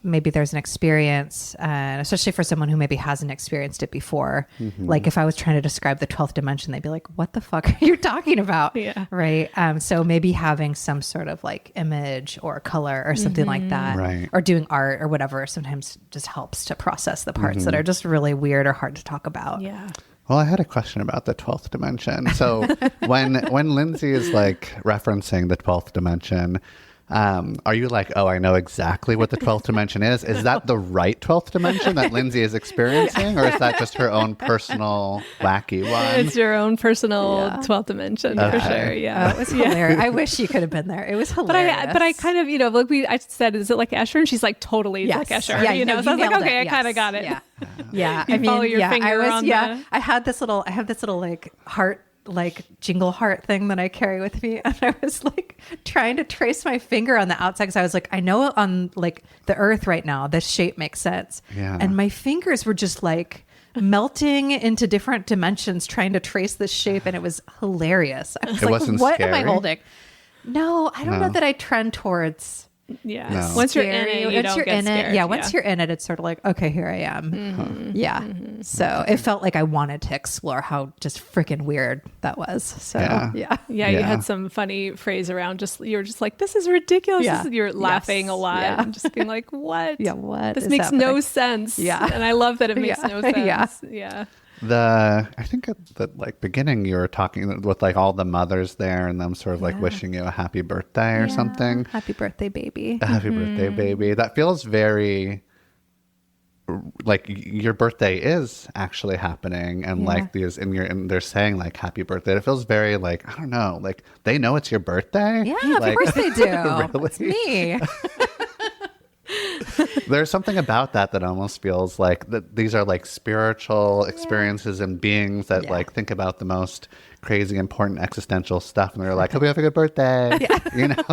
[SPEAKER 1] maybe there's an experience, especially for someone who maybe hasn't experienced it before. Like if I was trying to describe the 12th dimension, they'd be like, what the fuck are you talking about?
[SPEAKER 3] Yeah.
[SPEAKER 1] Right. So maybe having some sort of like image or color or something like that,
[SPEAKER 2] right,
[SPEAKER 1] or doing art or whatever, sometimes just helps to process the parts that are just really weird or hard to talk about.
[SPEAKER 3] Yeah.
[SPEAKER 2] Well, I had a question about the 12th dimension. So when Lindsey is like referencing the 12th dimension, Are you like, oh, I know exactly what the 12th dimension is? Is that the right 12th dimension that Lindsey is experiencing? Or is that just her own personal wacky one?
[SPEAKER 3] It's your own personal 12th dimension for sure. Yeah.
[SPEAKER 1] It was hilarious. I wish you could have been there. It was hilarious.
[SPEAKER 3] But I kind of, like I said, is it like Escher? And she's like, totally like Escher.
[SPEAKER 1] Yeah,
[SPEAKER 3] so I was like, okay, I kind of got it.
[SPEAKER 1] Yeah.
[SPEAKER 3] You follow your finger on the...
[SPEAKER 1] I have this little like heart, like jingle heart thing that I carry with me, and I was like trying to trace my finger on the outside because I was like, I know on like the earth right now this shape makes sense, and my fingers were just like melting into different dimensions trying to trace this shape, and it was hilarious. I was like, what am I holding? No, I don't know that I trend towards.
[SPEAKER 3] Yeah. Once you're in it, you don't get scared.
[SPEAKER 1] Once you're in it, it's sort of like, okay, here I am. So it felt like I wanted to explore how just freaking weird that was. So you
[SPEAKER 3] had some funny phrase around you were just like, this is ridiculous. You're laughing a lot and just being like, what?
[SPEAKER 1] What?
[SPEAKER 3] This makes no sense. And I love that it makes no sense.
[SPEAKER 2] I think at the like beginning you were talking with like all the mothers there and them sort of like wishing you a happy birthday or something.
[SPEAKER 1] Happy birthday, baby.
[SPEAKER 2] Happy birthday, baby. That feels very like your birthday is actually happening, and like these and they're saying like happy birthday. It feels very like, I don't know, like they know it's your birthday.
[SPEAKER 1] Yeah,
[SPEAKER 2] like,
[SPEAKER 1] of course they do.
[SPEAKER 2] Really?
[SPEAKER 1] It's me.
[SPEAKER 2] There's something about that almost feels like that these are like spiritual experiences and beings that like think about the most crazy important existential stuff, and they're like, hope you have a good birthday.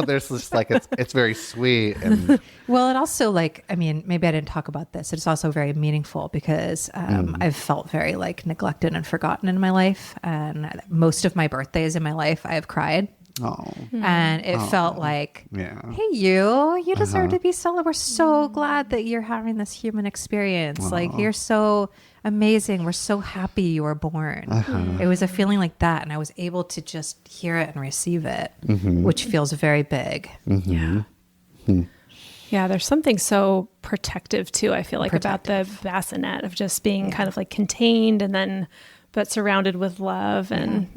[SPEAKER 2] There's just like it's very sweet. And
[SPEAKER 1] well, it also like, I mean, maybe I didn't talk about this, it's also very meaningful because I've felt very like neglected and forgotten in my life, and most of my birthdays in my life I have cried. And it felt like, hey, you deserve to be celebrated. We're so glad that you're having this human experience. Like, you're so amazing. We're so happy you were born. It was a feeling like that, and I was able to just hear it and receive it, which feels very big.
[SPEAKER 3] Yeah, there's something so protective too, I feel like, about the bassinet of just being kind of like contained and then but surrounded with love and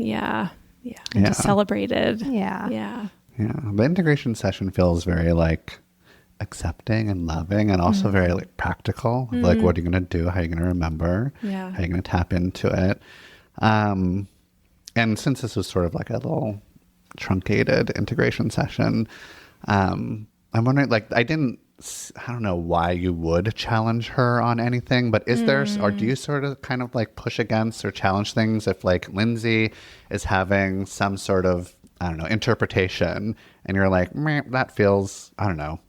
[SPEAKER 3] and just celebrated.
[SPEAKER 2] The integration session feels very like accepting and loving, and also very like practical. Like, what are you going to do? How are you going to remember? How are you going to tap into it? And since this was sort of like a little truncated integration session, I'm wondering, like, I don't know why you would challenge her on anything, but is there, or do you sort of kind of like push against or challenge things if like Lindsey is having some sort of, I don't know, interpretation and you're like, that feels, I don't know,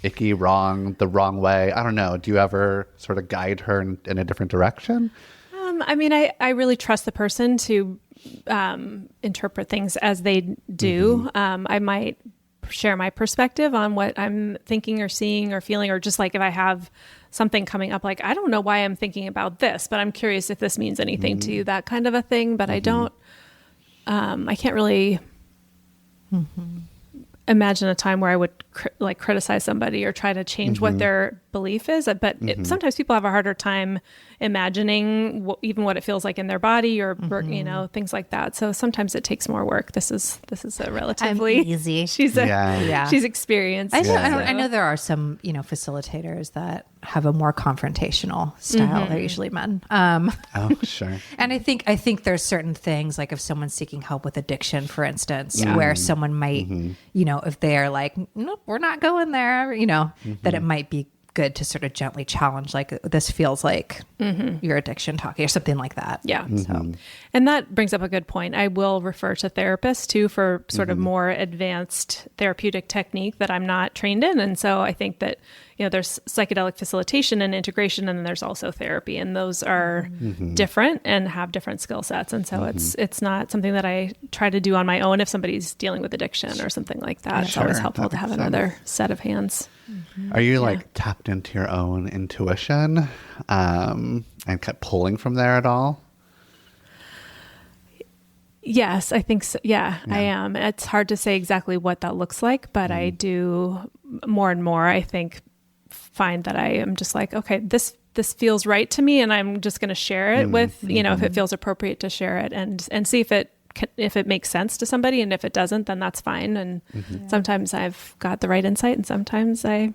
[SPEAKER 2] icky, wrong, the wrong way. I don't know. Do you ever sort of guide her in a different direction?
[SPEAKER 3] I mean, I really trust the person to interpret things as they do. I might share my perspective on what I'm thinking or seeing or feeling, or just like if I have something coming up, like, I don't know why I'm thinking about this, but I'm curious if this means anything to you, that kind of a thing. But I don't, I can't really imagine a time where I would criticize somebody or try to change what their belief is. But sometimes people have a harder time imagining even what it feels like in their body or things like that. So sometimes it takes more work. This is a relatively
[SPEAKER 1] easy.
[SPEAKER 3] She's experienced.
[SPEAKER 1] I know there are some facilitators that have a more confrontational style. They're usually men.
[SPEAKER 2] Sure.
[SPEAKER 1] And I think there's certain things, like if someone's seeking help with addiction, for instance, where someone might, if they are like, nope, we're not going there, that it might be good to sort of gently challenge, like, this feels like your addiction talking or something like that. So,
[SPEAKER 3] and that brings up a good point. I will refer to therapists too for sort of more advanced therapeutic technique that I'm not trained in. And so I think that, there's psychedelic facilitation and integration, and then there's also therapy, and those are different and have different skill sets. And so it's not something that I try to do on my own if somebody's dealing with addiction or something like that. It's always helpful to have another set of hands.
[SPEAKER 2] Are you like tapped into your own intuition and kept pulling from there at all?
[SPEAKER 3] Yes, I think so. Yeah, I am. It's hard to say exactly what that looks like, but I do more and more, I think, find that I am just like, okay, this feels right to me, and I'm just going to share it with, if it feels appropriate to share it and see if it if it makes sense to somebody, and if it doesn't, then that's fine. And sometimes I've got the right insight, and sometimes it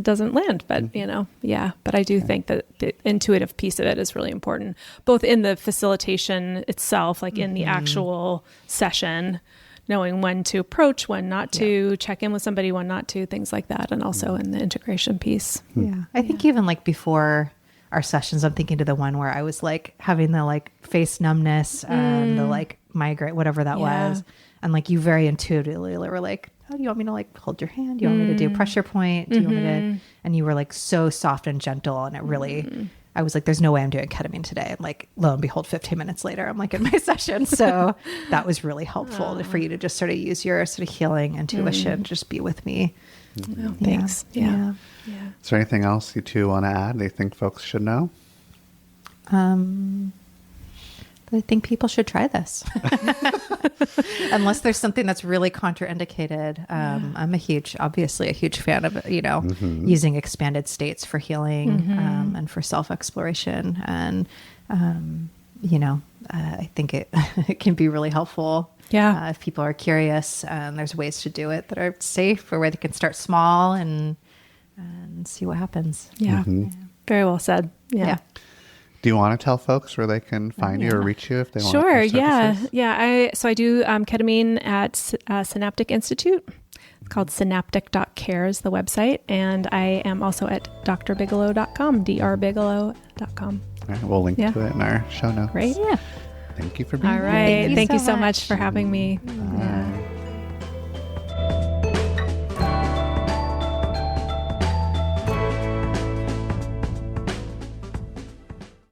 [SPEAKER 3] doesn't land. But but I do think that the intuitive piece of it is really important, both in the facilitation itself, like in the actual session, knowing when to approach, when not to, check in with somebody, when not to, things like that, and also in the integration piece.
[SPEAKER 1] Yeah, I think even like before our sessions, I'm thinking to the one where I was like having the like face numbness and the like migraine, whatever that was. And like you very intuitively were like, oh, do you want me to like hold your hand? Do you want me to do a pressure point? Do you want me to, and you were like so soft and gentle. And it really, I was like, there's no way I'm doing ketamine today. And like, lo and behold, 15 minutes later, I'm like in my session. So that was really helpful for you to just sort of use your sort of healing intuition, just be with me.
[SPEAKER 3] Oh, thanks. Yeah.
[SPEAKER 2] Is there anything else you two want to add that you think folks should know?
[SPEAKER 1] I think people should try this. Unless there's something that's really contraindicated. I'm obviously a huge fan of, using expanded states for healing and for self-exploration. And, I think it can be really helpful.
[SPEAKER 3] Yeah.
[SPEAKER 1] If people are curious, there's ways to do it that are safe, or where they can start small and see what happens.
[SPEAKER 3] Yeah. Very well said. Yeah.
[SPEAKER 2] Do you want to tell folks where they can find you or reach you if they want?
[SPEAKER 3] Sure. Yeah. I do ketamine at Synaptic Institute. It's called synaptic.care is the website. And I am also at drbigelow.com, drbigelow.com.
[SPEAKER 2] All right, we'll link to it in our show notes.
[SPEAKER 3] Great. Yeah.
[SPEAKER 2] Thank you for being here.
[SPEAKER 3] All right. Thank you so much for having me.
[SPEAKER 2] All right.